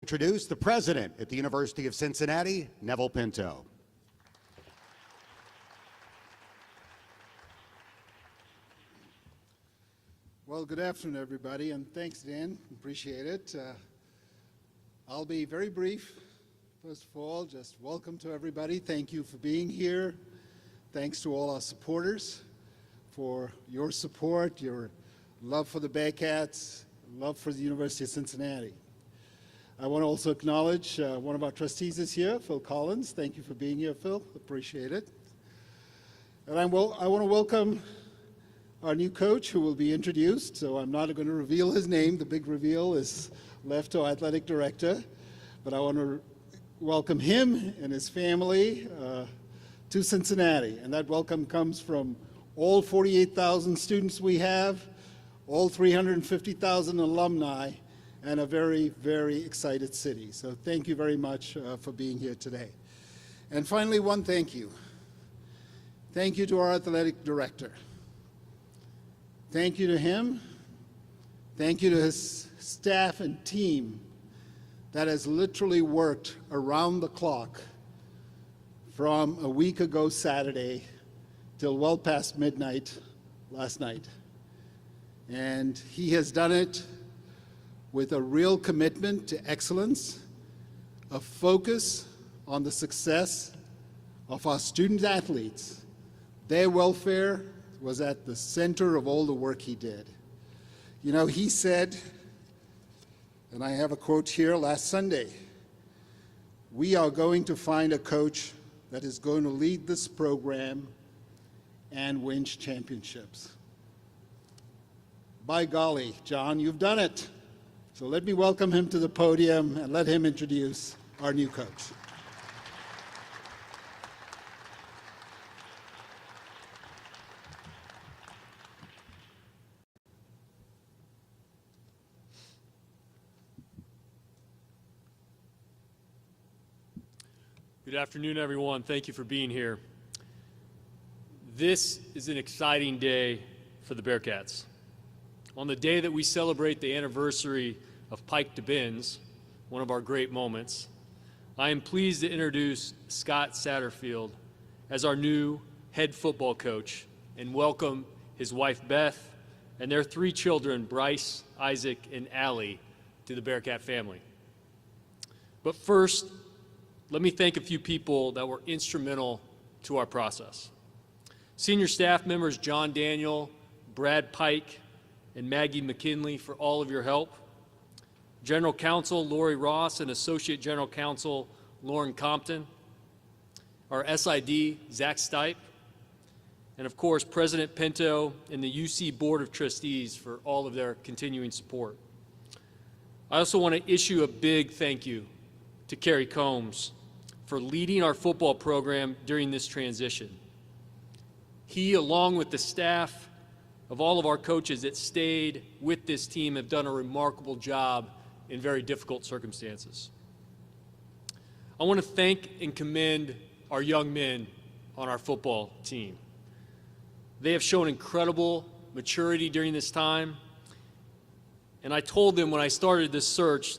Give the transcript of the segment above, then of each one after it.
Introduce the president at the University of Cincinnati, Neville Pinto. Well, good afternoon, everybody, and thanks, Dan. Appreciate it. I'll be very brief. First of all, just welcome to everybody. Thank you for being here. Thanks to all our supporters for your support, your love for the Bearcats, love for the University of Cincinnati. I want to also acknowledge one of our trustees is here, Phil Collins. Thank you for being here, Phil. Appreciate it. And I want to welcome our new coach, who will be introduced, so I'm not going to reveal his name. The big reveal is left to our athletic director. But I want to welcome him and his family to Cincinnati. And that welcome comes from all 48,000 students we have, all 350,000 alumni, and a very, very excited city. So thank you very much for being here today. And finally, one thank you. Thank you to our athletic director. Thank you to him. Thank you to his staff and team that has literally worked around the clock from a week ago Saturday till well past midnight last night. And he has done it with a real commitment to excellence, a focus on the success of our student athletes. Their welfare was at the center of all the work he did. You know, he said, and I have a quote here last Sunday, "We are going to find a coach that is going to lead this program and win championships." By golly, John, you've done it. So let me welcome him to the podium and let him introduce our new coach. Good afternoon, everyone. Thank you for being here. This is an exciting day for the Bearcats. On the day that we celebrate the anniversary of Pike to Bins, one of our great moments, I am pleased to introduce Scott Satterfield as our new head football coach and welcome his wife Beth and their 3 children, Bryce, Isaac, and Allie, to the Bearcat family. But first, let me thank a few people that were instrumental to our process. Senior staff members John Daniel, Brad Pike, and Maggie McKinley for all of your help. General Counsel Lori Ross and Associate General Counsel Lauren Compton. Our SID, Zach Stipe. And of course, President Pinto and the UC Board of Trustees for all of their continuing support. I also want to issue a big thank you to Kerry Combs for leading our football program during this transition. He, along with the staff of all of our coaches that stayed with this team, have done a remarkable job in very difficult circumstances. I want to thank and commend our young men on our football team. They have shown incredible maturity during this time, and I told them when I started this search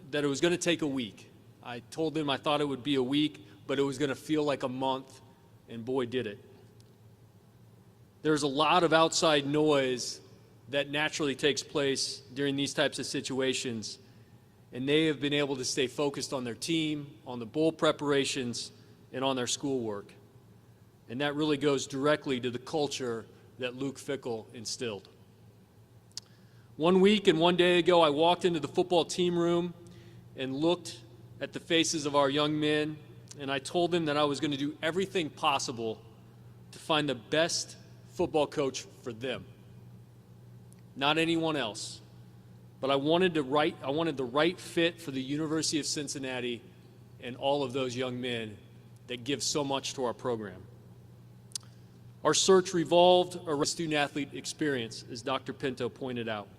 that it was going to take a week. I told them I thought it would be a week, but it was going to feel like a month, and boy, did it. There's a lot of outside noise that naturally takes place during these types of situations, and they have been able to stay focused on their team, on the bowl preparations, and on their schoolwork. And that really goes directly to the culture that Luke Fickell instilled. 1 week and 1 day ago, I walked into the football team room and looked at the faces of our young men, and I told them that I was going to do everything possible to find the best football coach for them, not anyone else. But I wanted the right fit for the University of Cincinnati and all of those young men that give so much to our program. Our search revolved around student-athlete experience, as Dr. Pinto pointed out.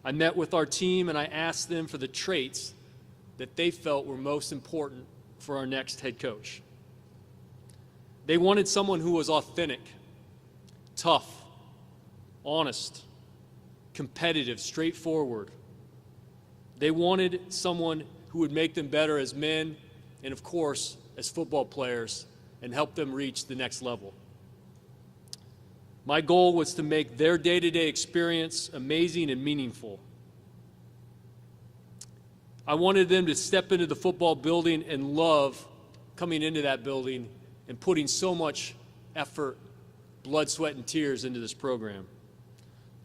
I met with our team and I asked them for the traits that they felt were most important for our next head coach. They wanted someone who was authentic, tough, honest, competitive, straightforward. They wanted someone who would make them better as men and, of course, as football players and help them reach the next level. My goal was to make their day-to-day experience amazing and meaningful. I wanted them to step into the football building and love coming into that building and putting so much effort, blood, sweat, and tears into this program.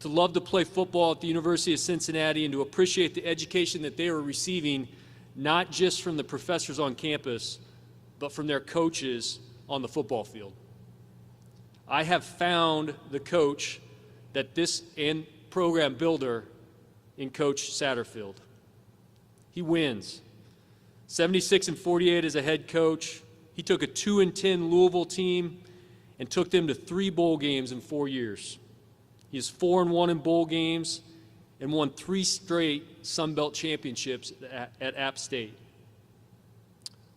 To love to play football at the University of Cincinnati and to appreciate the education that they were receiving, not just from the professors on campus, but from their coaches on the football field. I have found the coach that this and program builder in Coach Satterfield. He wins. 76-48 as a head coach. He took a 2-10 Louisville team and took them to 3 bowl games in 4 years. He is 4-1 in bowl games and won 3 straight Sun Belt championships at App State.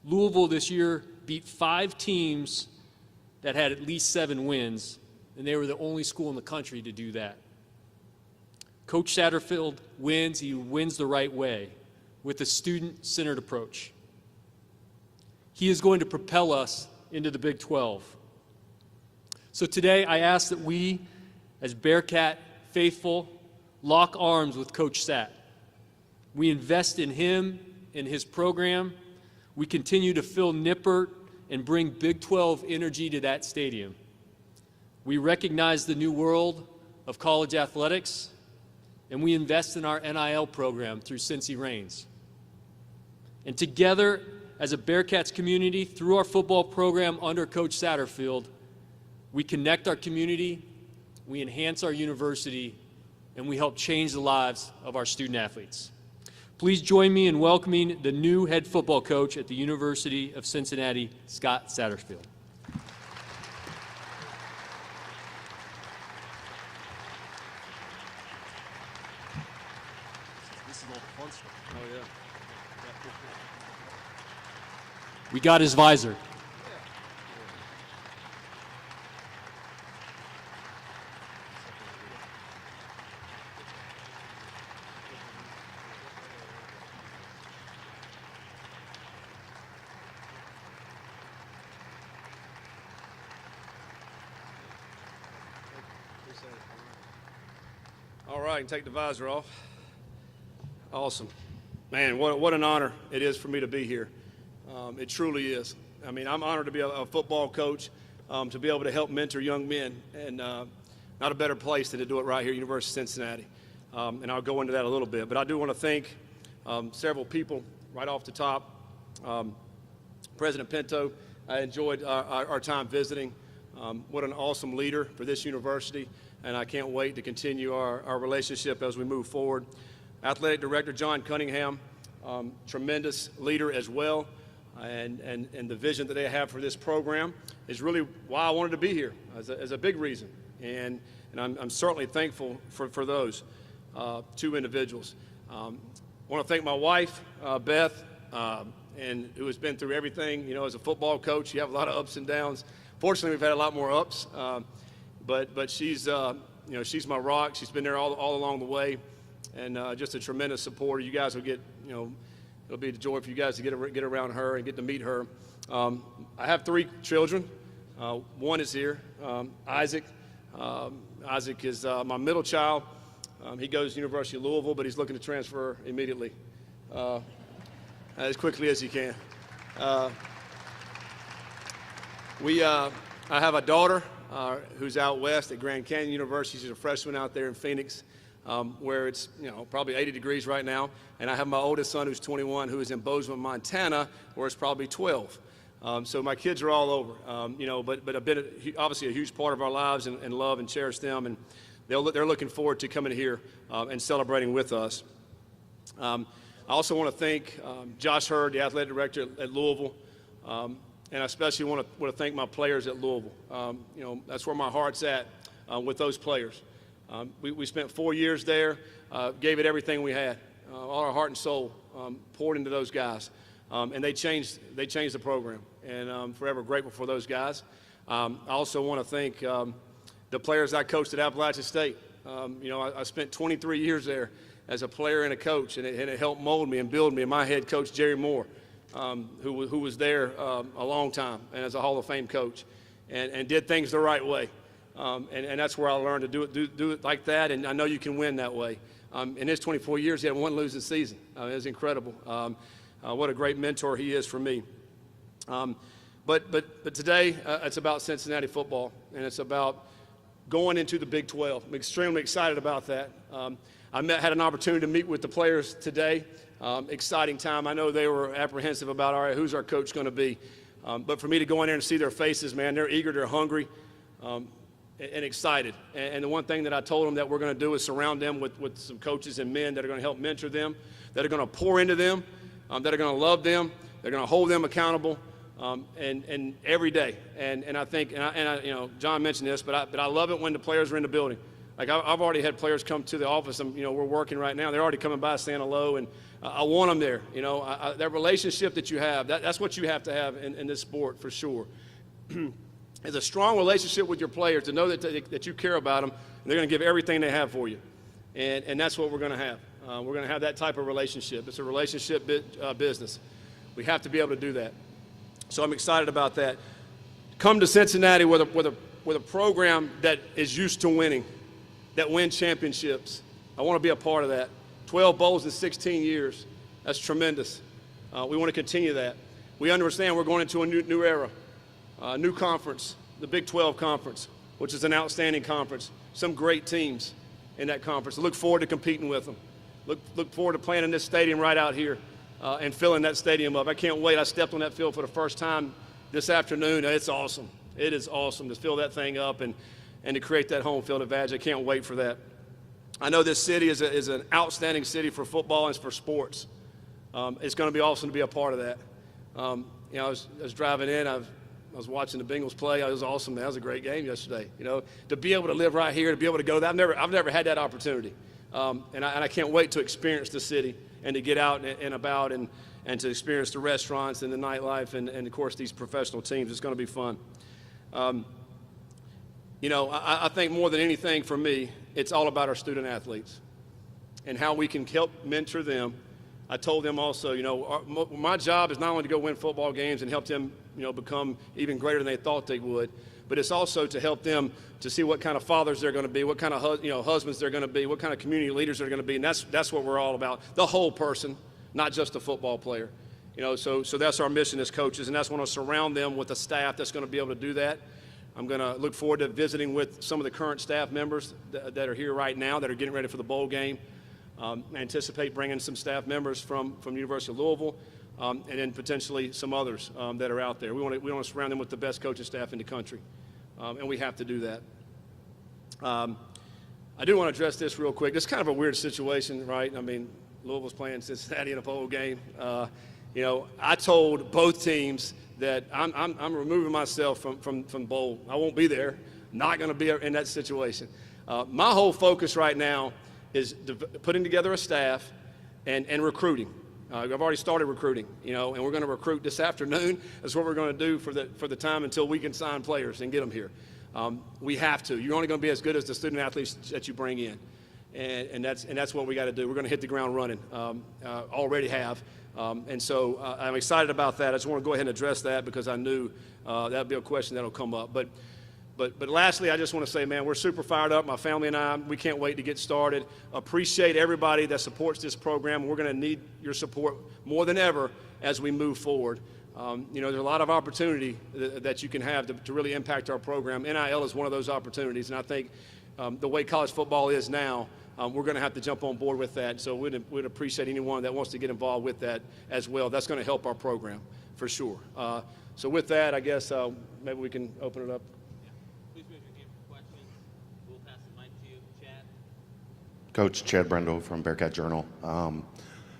Louisville this year beat 5 teams that had at least 7 wins, and they were the only school in the country to do that. Coach Satterfield wins. He wins the right way with a student-centered approach. He is going to propel us into the Big 12. So today I ask that we, as Bearcat faithful, lock arms with Coach Sat. We invest in him, in his program. We continue to fill Nippert and bring Big 12 energy to that stadium. We recognize the new world of college athletics, and we invest in our NIL program through Cincy Reigns. And together, as a Bearcats community, through our football program under Coach Satterfield, we connect our community, we enhance our university, and we help change the lives of our student athletes. Please join me in welcoming the new head football coach at the University of Cincinnati, Scott Satterfield. This is all the fun stuff. Oh, yeah. We got his visor. All right, and take the visor off. Awesome. Man, what an honor it is for me to be here. It truly is. I mean, I'm honored to be a football coach, to be able to help mentor young men, and not a better place than to do it right here at University of Cincinnati. And I'll go into that a little bit. But I do want to thank several people right off the top. President Pinto, I enjoyed our time visiting. What an awesome leader for this university, and I can't wait to continue our relationship as we move forward. Athletic Director John Cunningham, tremendous leader as well, and the vision that they have for this program is really why I wanted to be here, as a big reason, and I'm certainly thankful for those 2 individuals. I want to thank my wife, Beth, and who has been through everything. You know, as a football coach, you have a lot of ups and downs. Fortunately, we've had a lot more ups, but she's she's my rock. She's been there all along the way, and just a tremendous supporter. You guys will get, it'll be a joy for you guys to get around her and get to meet her. I have 3 children. One is here, Isaac. Isaac is my middle child. He goes to University of Louisville, but he's looking to transfer immediately, as quickly as he can. I have a daughter who's out west at Grand Canyon University. She's a freshman out there in Phoenix, where it's probably 80 degrees right now. And I have my oldest son who's 21, who is in Bozeman, Montana, where it's probably 12. So my kids are all over, but have been obviously a huge part of our lives, and love and cherish them. And they're looking forward to coming here and celebrating with us. I also want to thank Josh Hurd, the athletic director at Louisville. And I especially want to thank my players at Louisville. That's where my heart's at with those players. We spent 4 years there, gave it everything we had, all our heart and soul poured into those guys, and they changed the program. And I'm forever grateful for those guys. I also want to thank the players I coached at Appalachian State. I spent 23 years there, as a player and a coach, and it helped mold me and build me. And my head coach, Jerry Moore, who was there a long time and as a Hall of Fame coach, and did things the right way. And that's where I learned to do it like that, and I know you can win that way. In his 24 years, he had one losing season. It was incredible. What a great mentor he is for me. But today, it's about Cincinnati football, and it's about going into the Big 12. I'm extremely excited about that. I had an opportunity to meet with the players today. Exciting time. I know they were apprehensive about, all right, who's our coach going to be? But for me to go in there and see their faces, man, they're eager, they're hungry, and excited. And the one thing that I told them that we're going to do is surround them with some coaches and men that are going to help mentor them, that are going to pour into them, that are going to love them, they're going to hold them accountable, and every day. And I think, you know, John mentioned this, but I love it when the players are in the building. Like I've already had players come to the office, and, you know, we're working right now. They're already coming by saying hello, and I want them there. You know, that relationship that you have, that's what you have to have in this sport for sure. It's a strong relationship with your players to know that you care about them, and they're going to give everything they have for you. And that's what we're going to have. We're going to have that type of relationship. It's a relationship business. We have to be able to do that. So I'm excited about that. Come to Cincinnati with a program that is used to winning, that win championships. I want to be a part of that. 12 bowls in 16 years. That's tremendous. We want to continue that. We understand we're going into a new era, a new conference, the Big 12 Conference, which is an outstanding conference. Some great teams in that conference. I look forward to competing with them. Look forward to playing in this stadium right out here and filling that stadium up. I can't wait. I stepped on that field for the first time this afternoon. It's awesome. It is awesome to fill that thing up and to create that home field advantage. I can't wait for that. I know this city is an outstanding city for football and for sports. It's going to be awesome to be a part of that. You know, I was driving in. I was watching the Bengals play. It was awesome. That was a great game yesterday. You know, to be able to live right here, to be able to go there. I've never had that opportunity, and I can't wait to experience the city and to get out and about and to experience the restaurants and the nightlife and of course these professional teams. It's going to be fun. You know, I think more than anything for me, it's all about our student athletes and how we can help mentor them. I told them also, you know, my job is not only to go win football games and help them, you know, become even greater than they thought they would, but it's also to help them to see what kind of fathers they're going to be, what kind of husbands they're going to be, what kind of community leaders they're going to be, and that's what we're all about. The whole person, not just a football player. You know, so that's our mission as coaches, and that's want to surround them with a staff that's going to be able to do that. I'm going to look forward to visiting with some of the current staff members that are here right now that are getting ready for the bowl game. I anticipate bringing some staff members from the University of Louisville, and then potentially some others that are out there. We want to surround them with the best coaching staff in the country, and we have to do that. I do want to address this real quick. It's kind of a weird situation, right? I mean, Louisville's playing Cincinnati in a bowl game. You know, I told both teams that I'm removing myself from bowl. I won't be there. Not going to be in that situation. My whole focus right now is putting together a staff and recruiting. I've already started recruiting, you know, and we're going to recruit this afternoon. That's what we're going to do for the time until we can sign players and get them here. We have to. You're only going to be as good as the student athletes that you bring in, and that's what we got to do. We're going to hit the ground running. Already have. And so I'm excited about that. I just want to go ahead and address that because I knew that would be a question that will come up. But lastly, I just want to say, man, we're super fired up. My family and I, we can't wait to get started. Appreciate everybody that supports this program. We're going to need your support more than ever as we move forward. You know, there's a lot of opportunity that you can have to really impact our program. NIL is one of those opportunities, and I think the way college football is now, we're going to have to jump on board with that. So we'd appreciate anyone that wants to get involved with that as well. That's going to help our program for sure. So with that, I guess maybe we can open it up. Yeah. Please raise your hand for questions. We'll pass the mic to you, Chad. Coach Chad Brendel from Bearcat Journal.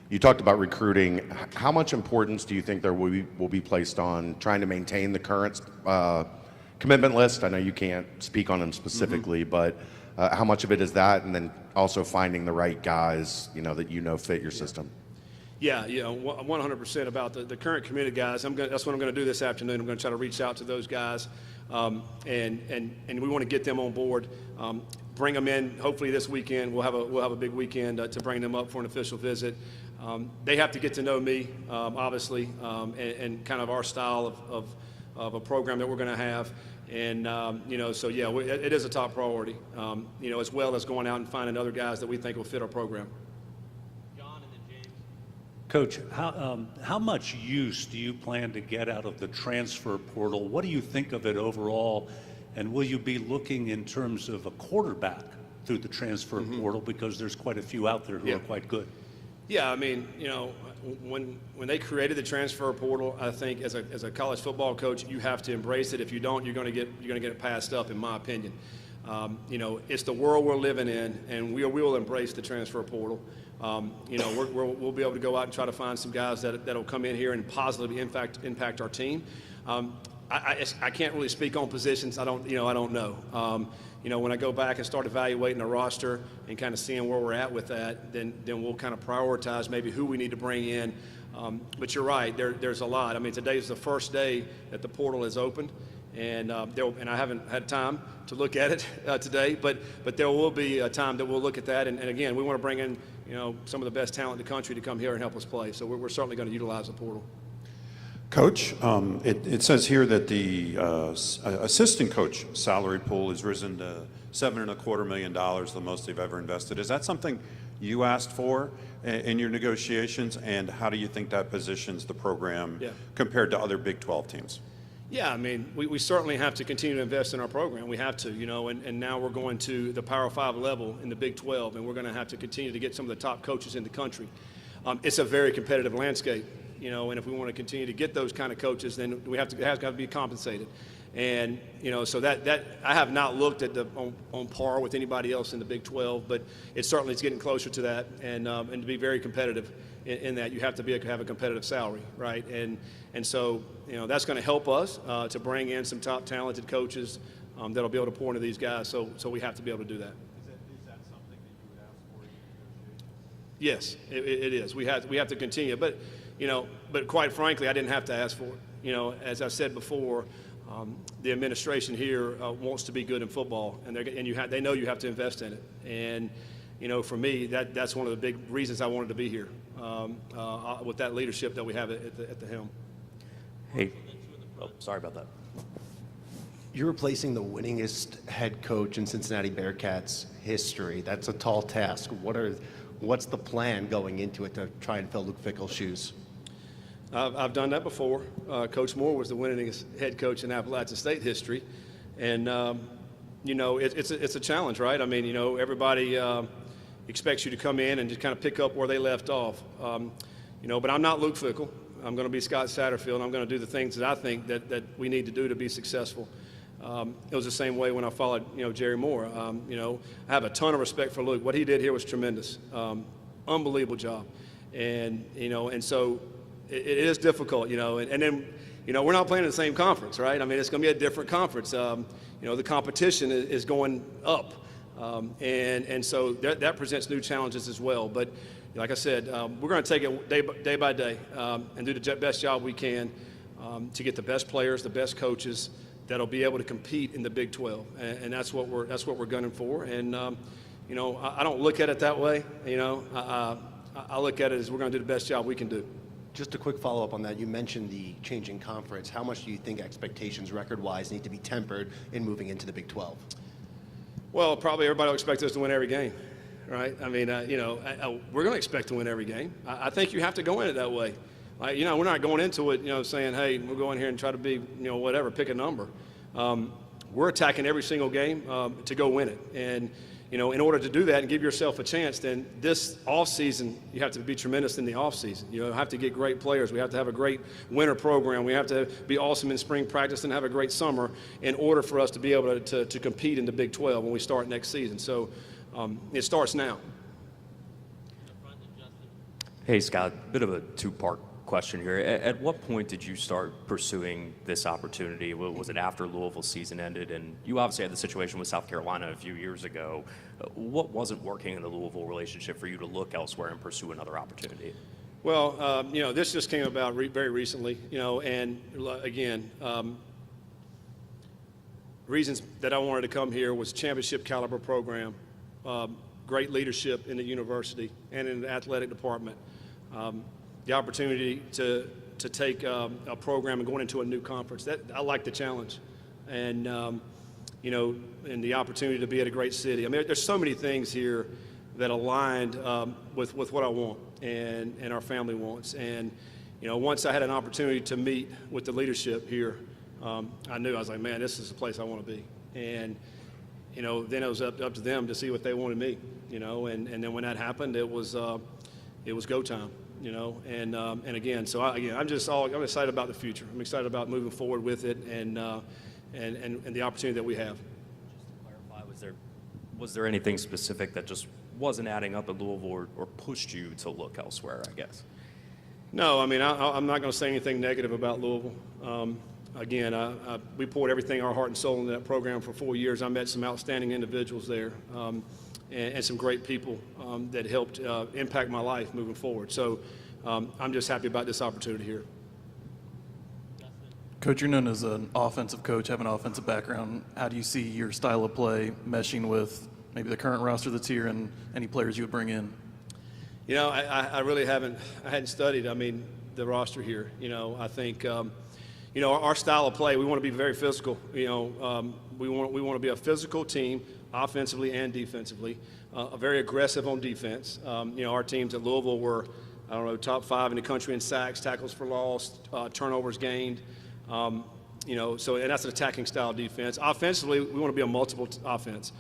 You talked about recruiting. How much importance do you think there will be placed on trying to maintain the current commitment list? I know you can't speak on them specifically, but how much of it is that, and then also finding the right guys, you know, that fit your system? Yeah, 100% about the current committed guys. That's what I'm going to do this afternoon. I'm going to try to reach out to those guys, and we want to get them on board. Bring them in. Hopefully this weekend we'll have a big weekend to bring them up for an official visit. They have to get to know me, obviously, and kind of our style of a program that we're going to have. And so yeah, it is a top priority. As well as going out and finding other guys that we think will fit our program. John and then James. Coach, how much use do you plan to get out of the transfer portal? What do you think of it overall? And will you be looking in terms of a quarterback through the transfer portal, because there's quite a few out there who are quite good? Yeah, I mean, when they created the transfer portal, I think as a college football coach, you have to embrace it. If you don't, you're going to get it passed up, in my opinion. It's the world we're living in, and we will embrace the transfer portal. We'll be able to go out and try to find some guys that'll come in here and positively impact our team. I can't really speak on positions. I don't know. When I go back and start evaluating the roster and kind of seeing where we're at with that, then we'll kind of prioritize maybe who we need to bring in. But you're right, there's a lot. I mean, today's the first day that the portal is opened, and I haven't had time to look at it today, but there will be a time that we'll look at that. And again, we want to bring in some of the best talent in the country to come here and help us play. So we're certainly going to utilize the portal. Coach, it says here that the assistant coach salary pool has risen to $7.25 million, the most they've ever invested. Is that something you asked for in your negotiations, and how do you think that positions the program compared to other Big 12 teams? Yeah, I mean, we certainly have to continue to invest in our program. We have to, and now we're going to the Power 5 level in the Big 12, and we're going to have to continue to get some of the top coaches in the country. It's a very competitive landscape. And if we want to continue to get those kind of coaches, then we have to be compensated. And, so that I have not looked at on par with anybody else in the Big 12, but it's getting closer to that. And to be very competitive in that, you have to have a competitive salary, right? And so, that's going to help us to bring in some top talented coaches that'll be able to pour into these guys. So we have to be able to do that. Is that something that you would ask for in negotiations? Yes, it is. We have to continue, but quite frankly, I didn't have to ask for it. As I said before, the administration here wants to be good in football, and they know you have to invest in it. And for me, that's one of the big reasons I wanted to be here with that leadership that we have at the helm. Hey, sorry about that. You're replacing the winningest head coach in Cincinnati Bearcats history. That's a tall task. What's the plan going into it to try and fill Luke Fickell's shoes? I've done that before. Coach Moore was the winningest head coach in Appalachian State history, and it's a challenge, right? I mean, everybody expects you to come in and just kind of pick up where they left off. But I'm not Luke Fickell. I'm going to be Scott Satterfield. I'm going to do the things that I think that we need to do to be successful. It was the same way when I followed, Jerry Moore. I have a ton of respect for Luke. What he did here was tremendous, unbelievable job, and so it is difficult, and then we're not playing in the same conference, right? I mean, it's going to be a different conference. The competition is going up, and so that presents new challenges as well. But like I said, we're going to take it day by day and do the best job we can to get the best players, the best coaches that'll be able to compete in the Big 12, and that's what we're gunning for. And I don't look at it that way. I look at it as we're going to do the best job we can do. Just a quick follow-up on that. You mentioned the changing conference. How much do you think expectations record-wise need to be tempered in moving into the Big 12? Well, probably everybody will expect us to win every game, right? I mean, we're going to expect to win every game. I think you have to go in it that way. Like, we're not going into it, saying, hey, we'll go in here and try to be, whatever, pick a number. We're attacking every single game to go win it. And, in order to do that and give yourself a chance, then this offseason, you have to be tremendous in the offseason. You have to get great players. We have to have a great winter program. We have to be awesome in spring practice and have a great summer in order for us to be able to compete in the Big 12 when we start next season. So it starts now. Hey, Scott, bit of a two-part question here. At what point did you start pursuing this opportunity? Was it after Louisville's season ended? And you obviously had the situation with South Carolina a few years ago. What wasn't working in the Louisville relationship for you to look elsewhere and pursue another opportunity? Well, this just came about very recently, and again, reasons that I wanted to come here was championship caliber program, great leadership in the university and in the athletic department, the opportunity to take a program and going into a new conference. That I like the challenge, and and the opportunity to be at a great city. I mean, there's so many things here that aligned with what I want and our family wants. And once I had an opportunity to meet with the leadership here, I knew, I was like, man, this is the place I want to be. And then it was up to them to see what they wanted me. And then when that happened, it was go time. And again, so I'm excited about the future. I'm excited about moving forward with it and the opportunity that we have. Just to clarify, was there anything specific that just wasn't adding up at Louisville or pushed you to look elsewhere, I guess? No, I mean, I'm not going to say anything negative about Louisville. Again, we poured everything, our heart and soul into that program for 4 years. I met some outstanding individuals there and some great people that helped impact my life moving forward. So I'm just happy about this opportunity here. Coach, you're known as an offensive coach, have an offensive background. How do you see your style of play meshing with maybe the current roster that's here and any players you would bring in? I really hadn't studied, the roster here. I think, our style of play, we want to be very physical. We want to be a physical team, offensively and defensively, very aggressive on defense. Our teams at Louisville were, top 5 in the country in sacks, tackles for loss, turnovers gained. And that's an attacking style defense. Offensively, we want to be a multiple offense.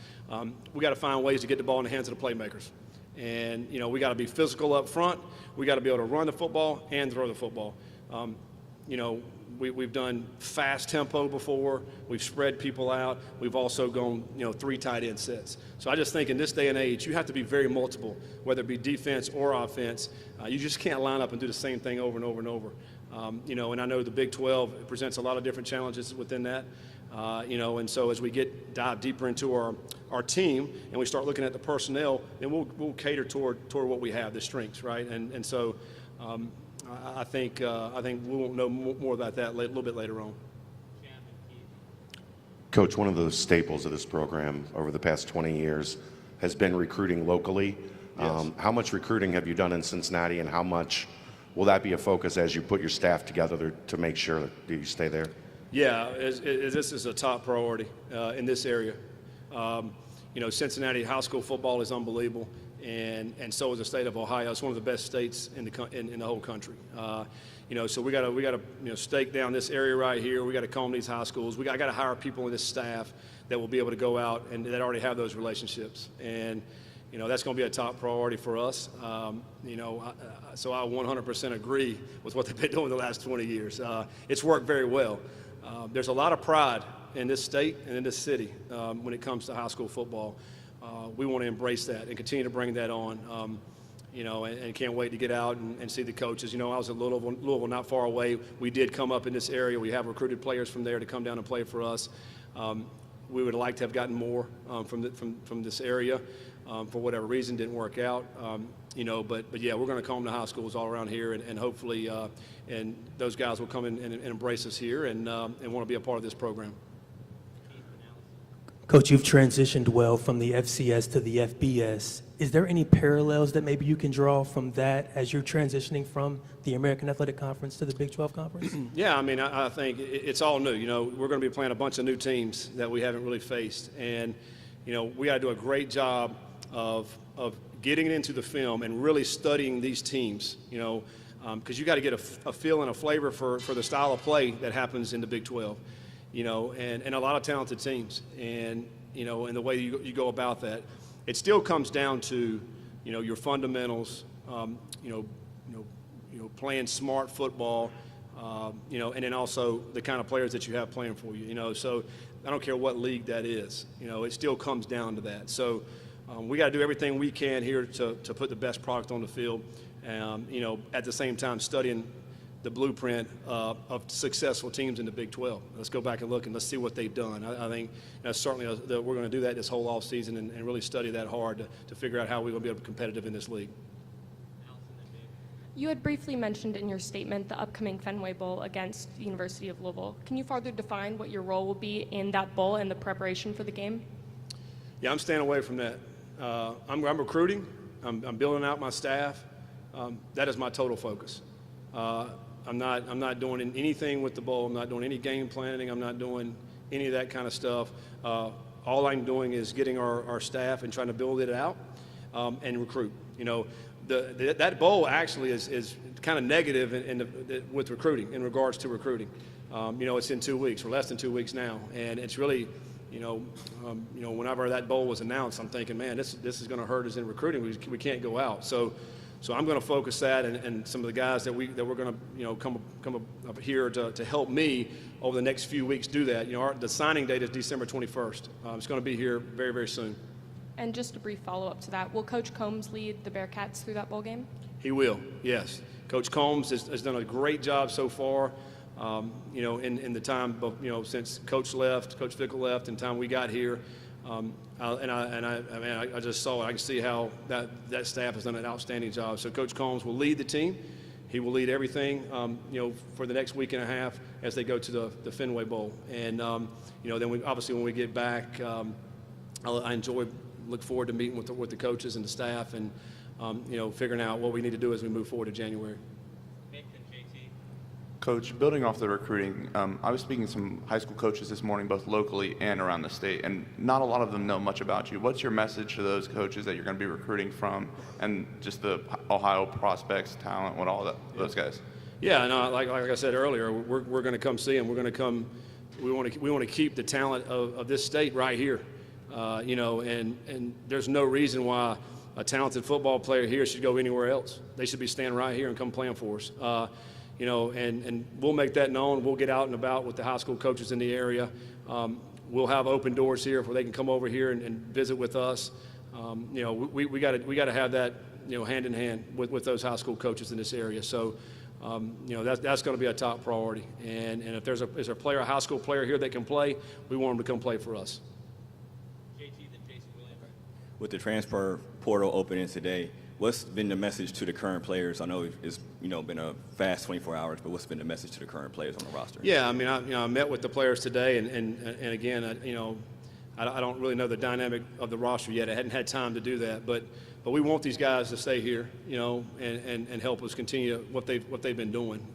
We got to find ways to get the ball in the hands of the playmakers. And, we got to be physical up front. We got to be able to run the football and throw the football. We've done fast tempo before. We've spread people out. We've also gone, 3 tight end sets. So I just think in this day and age, you have to be very multiple, whether it be defense or offense. You just can't line up and do the same thing over and over and over. And I know the Big 12 presents a lot of different challenges within that. And so as we dive deeper into our team and we start looking at the personnel, then we'll cater toward what we have, the strengths, right? And so I think we won't know more about that a little bit later on. Coach, one of the staples of this program over the past 20 years has been recruiting locally. Yes. How much recruiting have you done in Cincinnati, and how much will that be a focus as you put your staff together to make sure that you stay there? Yeah, this is a top priority in this area. Cincinnati high school football is unbelievable, and so is the state of Ohio. It's one of the best states in the whole country. So we got to stake down this area right here. We got to comb these high schools. I got to hire people in this staff that will be able to go out and that already have those relationships. And that's going to be a top priority for us. So I 100% agree with what they've been doing the last 20 years. It's worked very well. There's a lot of pride in this state and in this city when it comes to high school football. We want to embrace that and continue to bring that on. And can't wait to get out and see the coaches. I was at Louisville not far away. We did come up in this area. We have recruited players from there to come down and play for us. We would like to have gotten more from this area. For whatever reason, didn't work out. But yeah, we're going to comb the high schools all around here, and hopefully, and those guys will come in and embrace us here and want to be a part of this program. Coach, you've transitioned well from the FCS to the FBS. Is there any parallels that maybe you can draw from that as you're transitioning from the American Athletic Conference to the Big 12 Conference? Yeah, I think it's all new. We're going to be playing a bunch of new teams that we haven't really faced, and we got to do a great job of getting it into the film and really studying these teams. Because you got to get a feel and a flavor for the style of play that happens in the Big 12. And a lot of talented teams, and and the way you go about that, it still comes down to your fundamentals, playing smart football, and then also the kind of players that you have playing for you. So I don't care what league that is, it still comes down to that. So we got to do everything we can here to put the best product on the field, at the same time studying the blueprint of successful teams in the Big 12. Let's go back and look and let's see what they've done. I think certainly we're going to do that this whole off season and really study that hard to figure out how we're going to be able to be competitive in this league. You had briefly mentioned in your statement the upcoming Fenway Bowl against the University of Louisville. Can you further define what your role will be in that bowl and the preparation for the game? Yeah, I'm staying away from that. I'm recruiting. I'm building out my staff. That is my total focus. I'm not doing anything with the bowl. I'm not doing any game planning. I'm not doing any of that kind of stuff. All I'm doing is getting our staff and trying to build it out and recruit. You know, that bowl actually is kind of negative with recruiting, in regards to recruiting. You know, it's in 2 weeks, or less than 2 weeks now, and it's really, whenever that bowl was announced, I'm thinking, man, this is going to hurt us in recruiting. We can't go out. So I'm going to focus that, and some of the guys that we're going to come up here to help me over the next few weeks do that. You know, the signing date is December 21st. It's going to be here very, very soon. And just a brief follow-up to that, will Coach Combs lead the Bearcats through that bowl game? He will, yes. Coach Combs has done a great job so far. In the time, since Coach Fickle left, and time we got here. I just saw it. I can see how that staff has done an outstanding job. So Coach Combs will lead the team. He will lead everything, for the next week and a half as they go to the Fenway Bowl. And, then when we get back, I look forward to meeting with the coaches and the staff and, figuring out what we need to do as we move forward to January. Coach, building off the recruiting, I was speaking to some high school coaches this morning, both locally and around the state, and not a lot of them know much about you. What's your message to those coaches that you're going to be recruiting from, and just the Ohio prospects, talent, what all those guys? Yeah, no, like I said earlier, we're going to come see them. We're going to come. We want to keep the talent of this state right here, and there's no reason why a talented football player here should go anywhere else. They should be staying right here and come playing for us. And we'll make that known. We'll get out and about with the high school coaches in the area. We'll have open doors here where they can come over here and visit with us. We got to have that, hand in hand with those high school coaches in this area. So, that's going to be a top priority. And if there's a high school player here that can play, we want them to come play for us. With the transfer portal opening today, what's been the message to the current players? I know it's been a fast 24 hours, but what's been the message to the current players on the roster? Yeah, I mean, I met with the players today, and again, I don't really know the dynamic of the roster yet. I hadn't had time to do that, but we want these guys to stay here, and help us continue what they've been doing.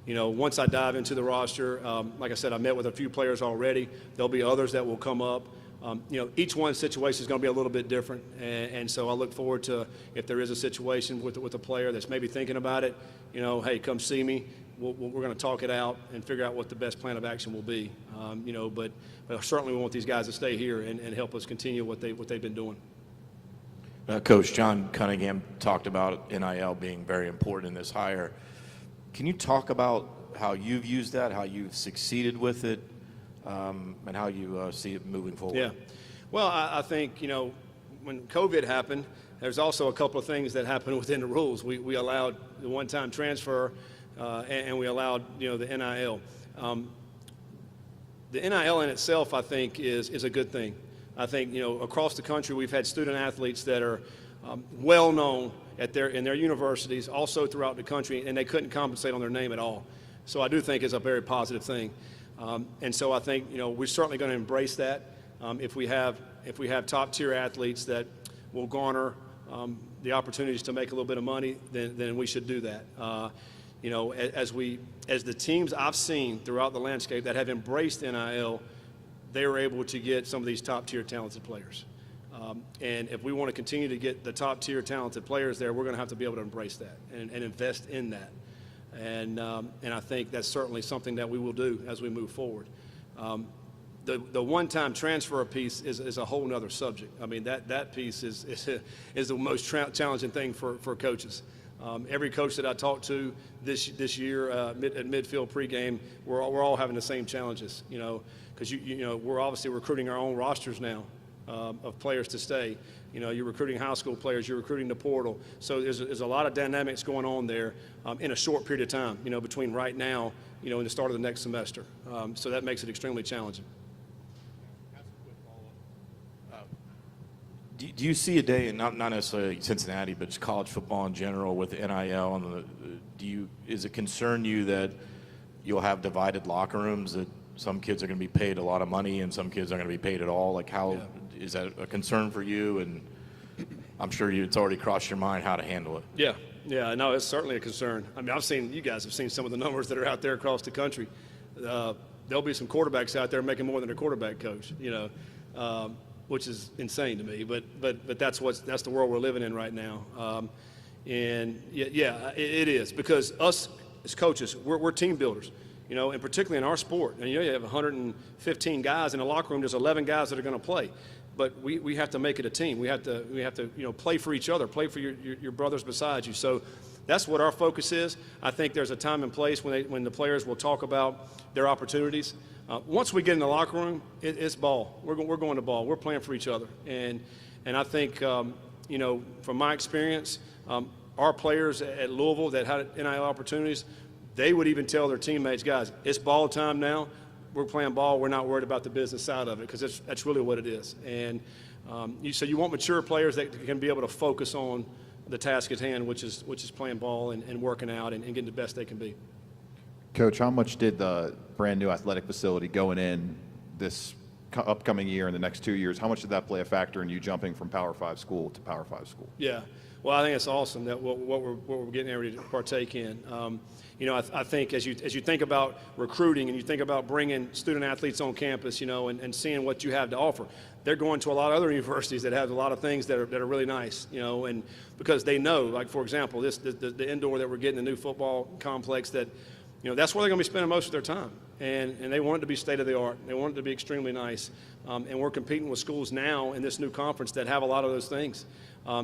Once I dive into the roster, like I said, I met with a few players already. There'll be others that will come up. Each one's situation is going to be a little bit different, and so I look forward to, if there is a situation with a player that's maybe thinking about it, hey, come see me. We're going to talk it out and figure out what the best plan of action will be. But certainly we want these guys to stay here and help us continue what they've been doing. Coach John Cunningham talked about NIL being very important in this hire. Can you talk about how you've used that, how you've succeeded with it? And how you see it moving forward? Yeah. Well, I think, when COVID happened, there's also a couple of things that happened within the rules. We allowed the one-time transfer, and we allowed, the NIL. The NIL in itself, I think, is a good thing. I think, across the country, we've had student athletes that are well-known in their universities, also throughout the country, and they couldn't compensate on their name at all. So I do think it's a very positive thing. And so I think, we're certainly going to embrace that. If we have top-tier athletes that will garner the opportunities to make a little bit of money, then we should do that. As the teams I've seen throughout the landscape that have embraced NIL, they were able to get some of these top-tier talented players. And if we want to continue to get the top-tier talented players there, we're going to have to be able to embrace that and invest in that. And I think that's certainly something that we will do as we move forward. The one-time transfer piece is a whole nother subject. I mean, that piece is the most challenging thing for coaches. Every coach that I talked to this year at midfield pregame, we're all having the same challenges. Because we're obviously recruiting our own rosters now of players to stay. You're recruiting high school players, you're recruiting the portal. So there's a lot of dynamics going on there in a short period of time, between right now, and the start of the next semester. So that makes it extremely challenging. Do you see a day, and not necessarily Cincinnati, but just college football in general with NIL, and is it concern you that you'll have divided locker rooms, that some kids are going to be paid a lot of money and some kids aren't going to be paid at all? Like, how is that a concern for you? And I'm sure it's already crossed your mind how to handle it. Yeah, no, it's certainly a concern. I mean, you guys have seen some of the numbers that are out there across the country. There'll be some quarterbacks out there making more than their quarterback coach, which is insane to me. But that's the world we're living in right now. And it is, because us as coaches, we're team builders, and particularly in our sport. And you have 115 guys in the locker room. There's 11 guys that are going to play. But we have to make it a team. We have to play for each other, play for your brothers beside you. So that's what our focus is. I think there's a time and place when the players will talk about their opportunities. Once we get in the locker room, it's ball. We're going to ball. We're playing for each other. And I think from my experience, our players at Louisville that had NIL opportunities, they would even tell their teammates, guys, it's ball time now. We're playing ball. We're not worried about the business side of it, because that's really what it is. And so you want mature players that can be able to focus on the task at hand, which is playing ball and working out and getting the best they can be. Coach, how much did the brand new athletic facility going in this upcoming year and the next 2 years, how much did that play a factor in you jumping from Power 5 school to Power 5 school? Yeah. Well, I think it's awesome that what we're getting ready to partake in. I think as you think about recruiting and you think about bringing student athletes on campus, and seeing what you have to offer, they're going to a lot of other universities that have a lot of things that are really nice, and because they know, like for example, the indoor that we're getting, the new football complex, that that's where they're going to be spending most of their time, and they want it to be state of the art. They want it to be extremely nice, and we're competing with schools now in this new conference that have a lot of those things.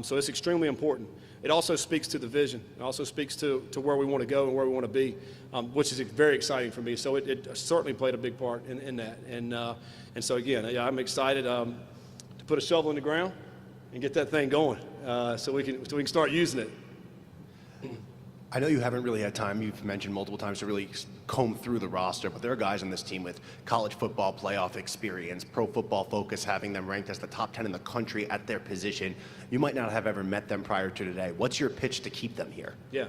So it's extremely important. It also speaks to the vision. It also speaks to where we want to go and where we want to be, which is very exciting for me. So it certainly played a big part in that. And so again, I'm excited to put a shovel in the ground and get that thing going, so we can start using it. I know you haven't really had time, you've mentioned multiple times, to really comb through the roster, but there are guys on this team with college football playoff experience, Pro Football Focus having them ranked as the top 10 in the country at their position. You might not have ever met them prior to today. What's your pitch to keep them here? Yeah.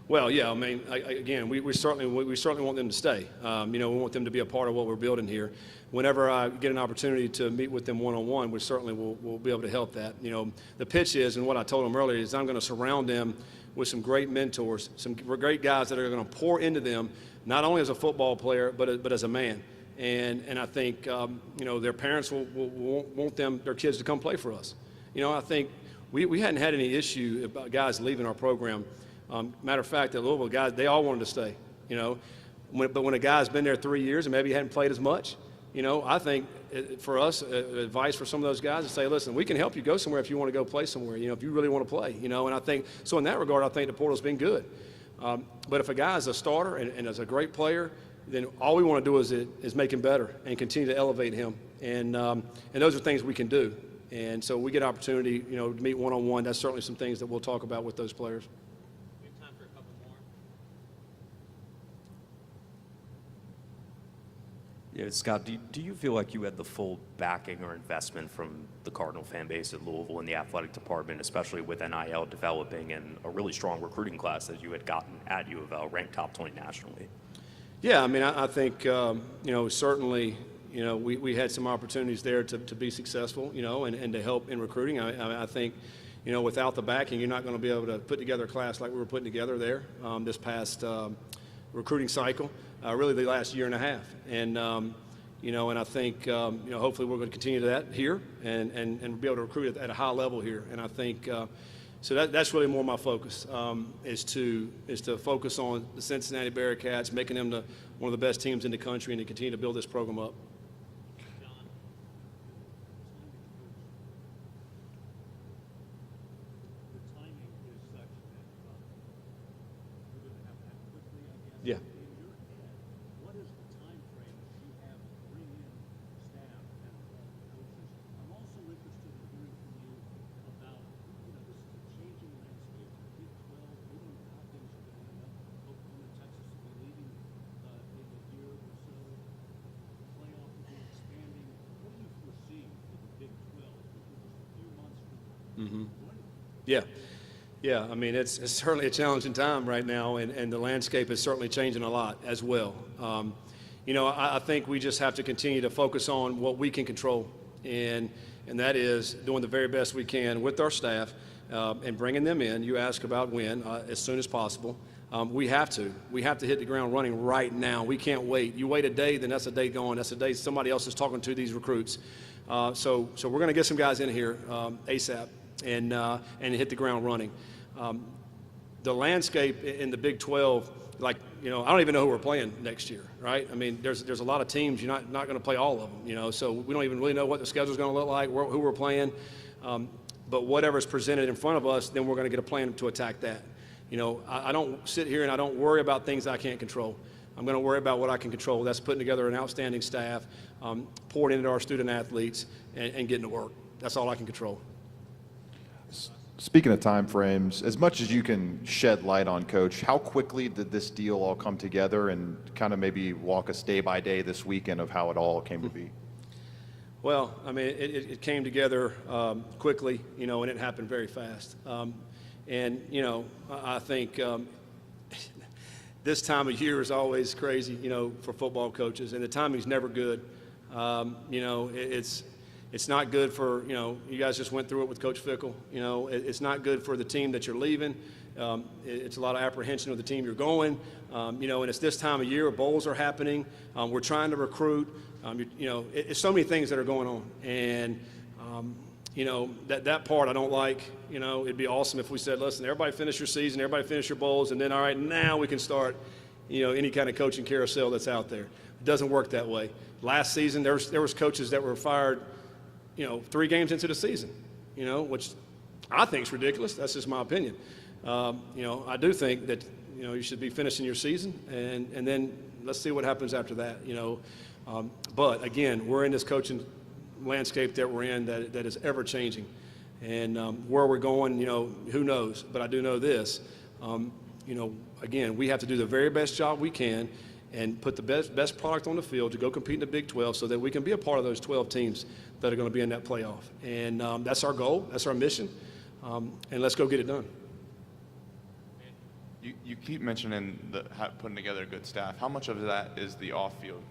Well, yeah, I mean, again, we certainly want them to stay. We want them to be a part of what we're building here. Whenever I get an opportunity to meet with them one-on-one, we certainly will be able to help that. The pitch is, and what I told them earlier, is I'm going to surround them with some great mentors, some great guys that are going to pour into them, not only as a football player, but as a man. And I think, their parents will want their kids to come play for us. I think we hadn't had any issue about guys leaving our program. Matter of fact, the Louisville guys, they all wanted to stay, but when a guy's been there 3 years and maybe hadn't played as much, I think for us, advice for some of those guys is say, listen, we can help you go somewhere if you want to go play somewhere, if you really want to play, and I think, so in that regard, I think the portal's been good. But if a guy is a starter and is a great player, then all we want to do is make him better and continue to elevate him. And those are things we can do. And so we get opportunity, to meet one-on-one. That's certainly some things that we'll talk about with those players. We have time for a couple more. Yeah, Scott, do you feel like you had the full backing or investment from the Cardinal fan base at Louisville and the athletic department, especially with NIL developing and a really strong recruiting class that you had gotten at UofL, ranked top 20 nationally? Yeah, I mean, I think, certainly, we had some opportunities there to be successful, and to help in recruiting. I think, without the backing, you're not going to be able to put together a class like we were putting together there this past recruiting cycle, really the last year and a half. And, and I think, hopefully we're going to continue that here and be able to recruit at a high level here. And I think, so that's really more my focus, is to focus on the Cincinnati Bearcats, making them one of the best teams in the country, and to continue to build this program up. Yeah. What is the time frame that you have to bring in staff and coaches? I'm also interested in hearing from you about, this is a changing landscape. Big 12, we don't know how things are going to end up. Oklahoma, Texas will be leaving in a year or so. The playoff will be expanding. What do you foresee for the Big 12? Because just a few months from Yeah. Yeah, I mean, it's certainly a challenging time right now, and the landscape is certainly changing a lot as well. I think we just have to continue to focus on what we can control, and that is doing the very best we can with our staff and bringing them in. You ask about when, as soon as possible. We have to hit the ground running right now. We can't wait. You wait a day, then that's a day gone. That's a day somebody else is talking to these recruits. So we're going to get some guys in here ASAP and hit the ground running. The landscape in the Big 12, I don't even know who we're playing next year, right? I mean, there's a lot of teams. You're not going to play all of them, so we don't even really know what the schedule's going to look like, who we're playing. But whatever's presented in front of us, then we're going to get a plan to attack that. I don't sit here and I don't worry about things I can't control. I'm going to worry about what I can control. That's putting together an outstanding staff, pouring into our student athletes, and getting to work. That's all I can control. Speaking of time frames, as much as you can shed light on, Coach, how quickly did this deal all come together, and kind of maybe walk us day by day this weekend of how it all came to be? Well, I mean, it came together quickly, and it happened very fast. I think this time of year is always crazy, for football coaches, and the timing's never good. It's not good for, you guys just went through it with Coach Fickle. It's not good for the team that you're leaving. It's a lot of apprehension of the team you're going. And it's this time of year, bowls are happening. We're trying to recruit. It's so many things that are going on. And, that part I don't like. It'd be awesome if we said, listen, everybody finish your season, everybody finish your bowls, and then, all right, now we can start, any kind of coaching carousel that's out there. It doesn't work that way. Last season, there was coaches that were fired 3 games into the season, which I think is ridiculous. That's just my opinion. I do think that, you should be finishing your season, and then let's see what happens after that, But, again, we're in this coaching landscape that we're in that is ever-changing. And where we're going, who knows? But I do know this, again, we have to do the very best job we can and put the best product on the field to go compete in the Big 12 so that we can be a part of those 12 teams that are going to be in that playoff. And that's our goal. That's our mission. And let's go get it done. You keep mentioning putting together a good staff. How much of that is the off-field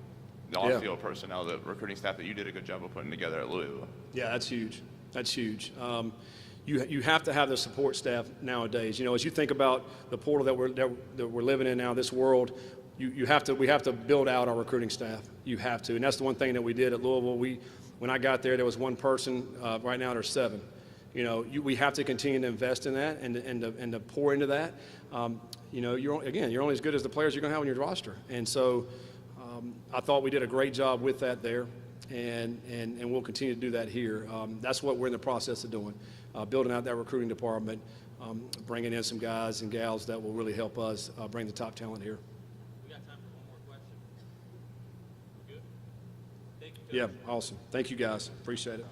personnel, the recruiting staff that you did a good job of putting together at Louisville? Yeah, that's huge. That's huge. You have to have the support staff nowadays. As you think about the portal that we're living in now, this world, we have to build out our recruiting staff. You have to, and that's the one thing that we did at Louisville. When I got there was one person. Right now there's 7. We have to continue to invest in that and to pour into that. You're only as good as the players you're going to have on your roster, and so I thought we did a great job with that there, and we'll continue to do that here. That's what we're in the process of doing, building out that recruiting department, bringing in some guys and gals that will really help us bring the top talent here. We got time for one more question. Good? Thank you, Coach. Yeah, awesome. Thank you, guys. Appreciate it.